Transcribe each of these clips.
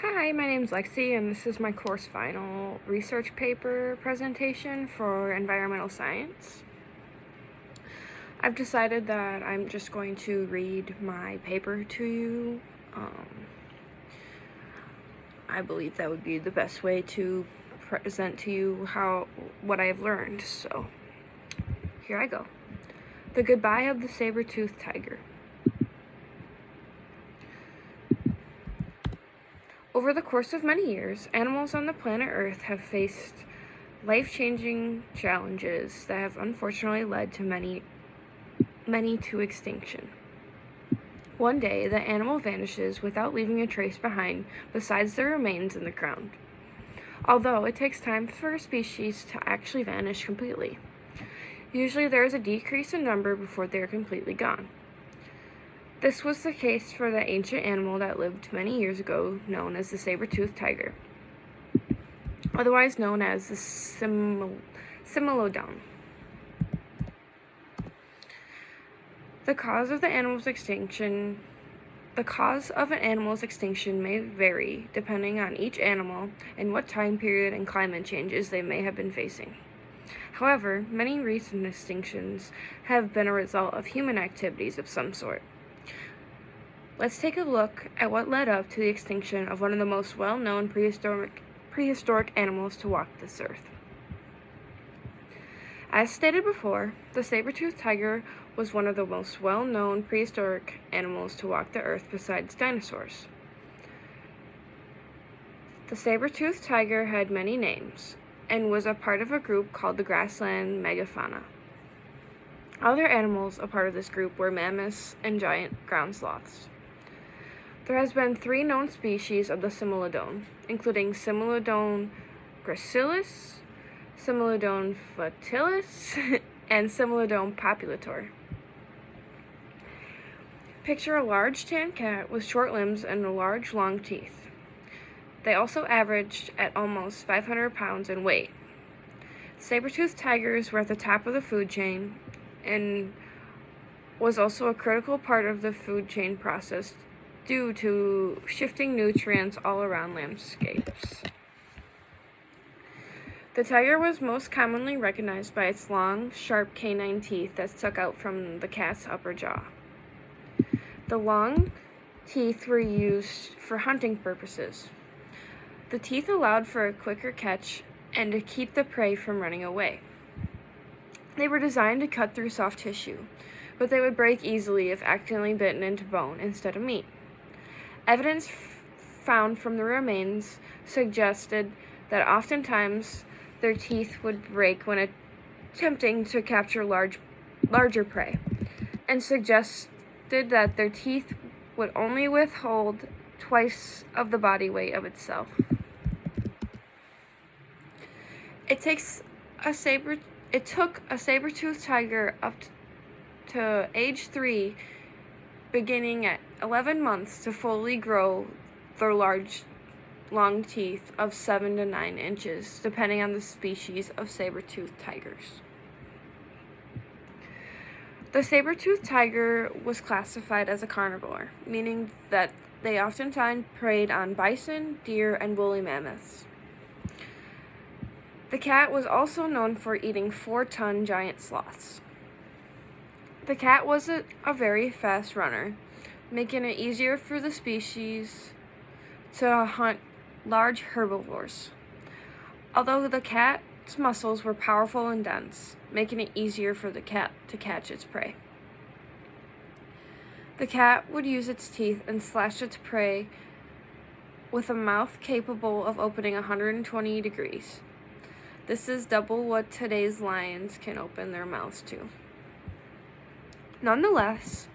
Hi, my name's Lexi, and this is my course final research paper presentation for environmental science. I've decided that I'm just going to read my paper to you. I believe that would be the best way to present to you what I have learned. So, here I go. The Goodbye of the Saber-Toothed Tiger. Over the course of many years, animals on the planet Earth have faced life-changing challenges that have unfortunately led to many to extinction. One day, the animal vanishes without leaving a trace behind besides their remains in the ground. Although it takes time for a species to actually vanish completely. Usually there is a decrease in number before they are completely gone. This was the case for the ancient animal that lived many years ago, known as the saber-toothed tiger, otherwise known as the Similodon. The cause of an animal's extinction may vary depending on each animal and what time period and climate changes they may have been facing. However, many recent extinctions have been a result of human activities of some sort. Let's take a look at what led up to the extinction of one of the most well-known prehistoric animals to walk this earth. As stated before, the saber-toothed tiger was one of the most well-known prehistoric animals to walk the earth besides dinosaurs. The saber-toothed tiger had many names and was a part of a group called the grassland megafauna. Other animals a part of this group were mammoths and giant ground sloths. There has been 3 known species of the Similodon, including Similodon gracilis, Similodon fatilis, and Similodon populator. Picture a large tan cat with short limbs and large, long teeth. They also averaged at almost 500 pounds in weight. Saber-toothed tigers were at the top of the food chain and was also a critical part of the food chain process due to shifting nutrients all around landscapes. The tiger was most commonly recognized by its long, sharp canine teeth that stuck out from the cat's upper jaw. The long teeth were used for hunting purposes. The teeth allowed for a quicker catch and to keep the prey from running away. They were designed to cut through soft tissue, but they would break easily if accidentally bitten into bone instead of meat. Evidence found from the remains suggested that oftentimes their teeth would break when attempting to capture larger prey, and suggested that their teeth would only withhold twice of the body weight of itself. It took a saber-toothed tiger up to age 3, beginning at 11 months, to fully grow their large, long teeth of 7 to 9 inches, depending on the species of saber-toothed tigers. The saber-toothed tiger was classified as a carnivore, meaning that they oftentimes preyed on bison, deer, and woolly mammoths. The cat was also known for eating 4-ton giant sloths. The cat was a very fast runner, making it easier for the species to hunt large herbivores. Although the cat's muscles were powerful and dense, making it easier for the cat to catch its prey. The cat would use its teeth and slash its prey with a mouth capable of opening 120 degrees. This is double what today's lions can open their mouths to. Nonetheless,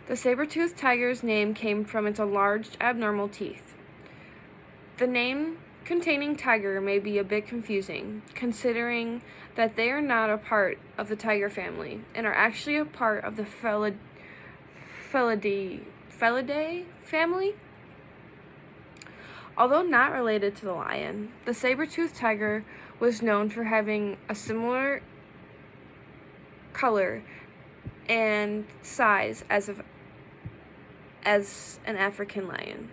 the saber-toothed tiger's name came from its large, abnormal teeth. The name containing tiger may be a bit confusing, considering that they are not a part of the tiger family and are actually a part of the Felidae family. Although not related to the lion, the saber-toothed tiger was known for having a similar color and size as an African lion.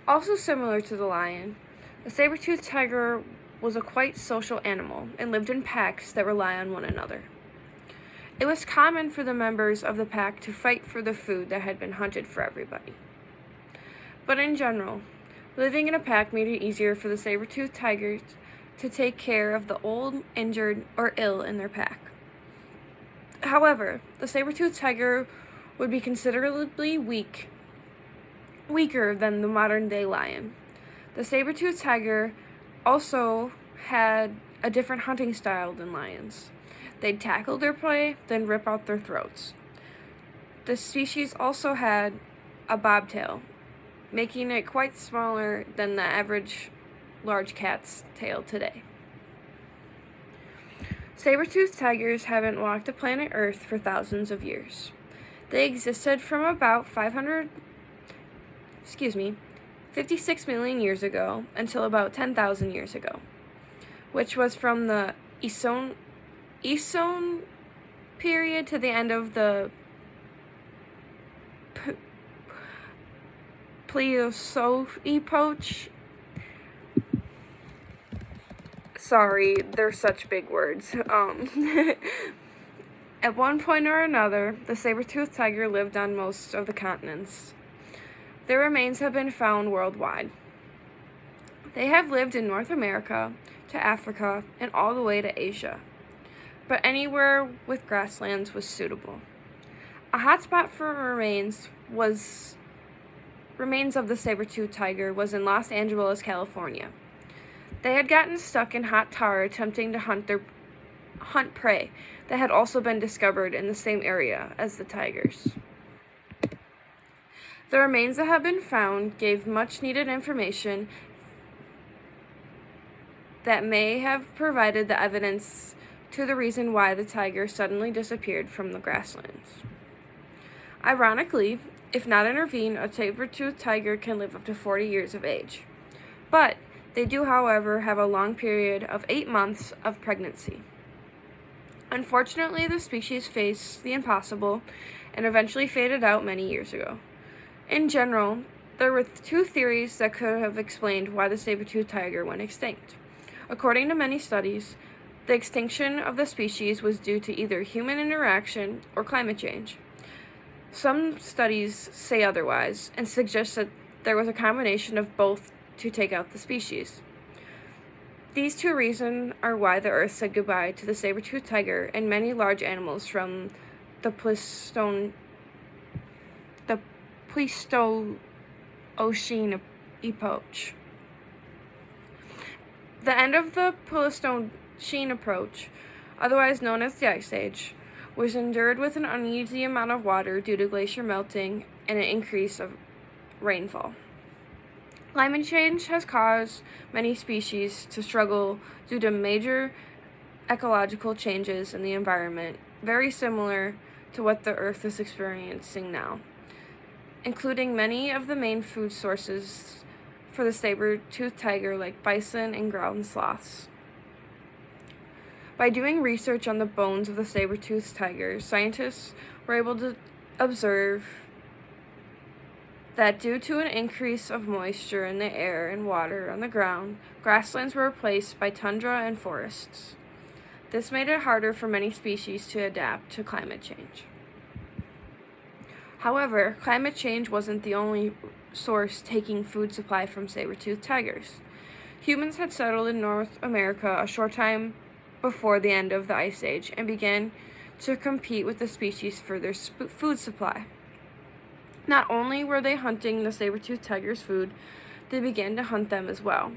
Also similar to the lion, the saber-toothed tiger was a quite social animal and lived in packs that rely on one another. It was common for the members of the pack to fight for the food that had been hunted for everybody. But in general, living in a pack made it easier for the saber-toothed tigers to take care of the old, injured, or ill in their pack. However, the saber-toothed tiger would be considerably weaker than the modern-day lion. The saber-toothed tiger also had a different hunting style than lions. They'd tackle their prey, then rip out their throats. The species also had a bobtail, making it quite smaller than the average large cat's tail today. Saber-toothed tigers haven't walked the planet Earth for thousands of years. They existed from about 56 million years ago until about 10,000 years ago, which was from the Eocene period to the end of the Plesioepoch. Sorry, they're such big words. At one point or another, the saber-toothed tiger lived on most of the continents. Their remains have been found worldwide. They have lived in North America, to Africa, and all the way to Asia. But anywhere with grasslands was suitable. A hotspot for remains of the saber-toothed tiger was in Los Angeles, California. They had gotten stuck in hot tar attempting to hunt prey that had also been discovered in the same area as the tigers. The remains that have been found gave much needed information that may have provided the evidence to the reason why the tiger suddenly disappeared from the grasslands. Ironically, if not intervened, a saber-toothed tiger can live up to 40 years of age. But they do, however, have a long period of 8 months of pregnancy. Unfortunately, the species faced the impossible and eventually faded out many years ago. In general, there were 2 theories that could have explained why the saber-toothed tiger went extinct. According to many studies, the extinction of the species was due to either human interaction or climate change. Some studies say otherwise and suggest that there was a combination of both to take out the species. These 2 reasons are why the Earth said goodbye to the saber-toothed tiger and many large animals from the Pleistocene epoch. The end of the Pleistocene epoch, otherwise known as the Ice Age, was endured with an uneasy amount of water due to glacier melting and an increase of rainfall. Climate change has caused many species to struggle due to major ecological changes in the environment, very similar to what the Earth is experiencing now, including many of the main food sources for the saber-toothed tiger like bison and ground sloths. By doing research on the bones of the saber-toothed tiger, scientists were able to observe that due to an increase of moisture in the air and water on the ground, grasslands were replaced by tundra and forests. This made it harder for many species to adapt to climate change. However, climate change wasn't the only source taking food supply from saber-toothed tigers. Humans had settled in North America a short time before the end of the Ice Age and began to compete with the species for their food supply. Not only were they hunting the saber-toothed tiger's food, they began to hunt them as well.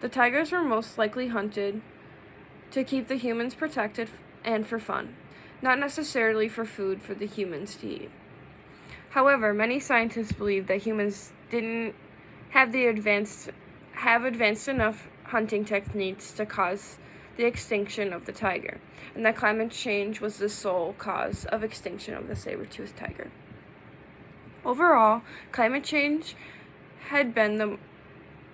The tigers were most likely hunted to keep the humans protected and for fun, not necessarily for food for the humans to eat. However, many scientists believe that humans didn't have advanced enough hunting techniques to cause the extinction of the tiger, and that climate change was the sole cause of extinction of the saber-toothed tiger. Overall, climate change had been the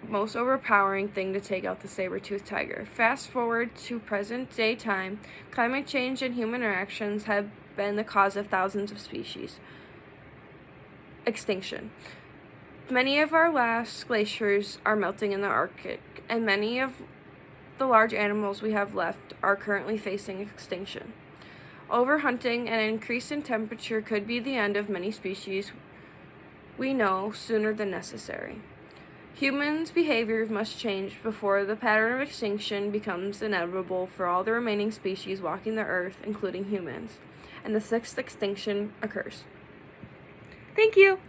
most overpowering thing to take out the saber-toothed tiger. Fast forward to present-day time, climate change and human interactions have been the cause of thousands of species extinction. Many of our last glaciers are melting in the Arctic, and many of the large animals we have left are currently facing extinction. Overhunting and an increase in temperature could be the end of many species we know sooner than necessary. Humans' behavior must change before the pattern of extinction becomes inevitable for all the remaining species walking the earth, including humans, and the sixth extinction occurs. Thank you!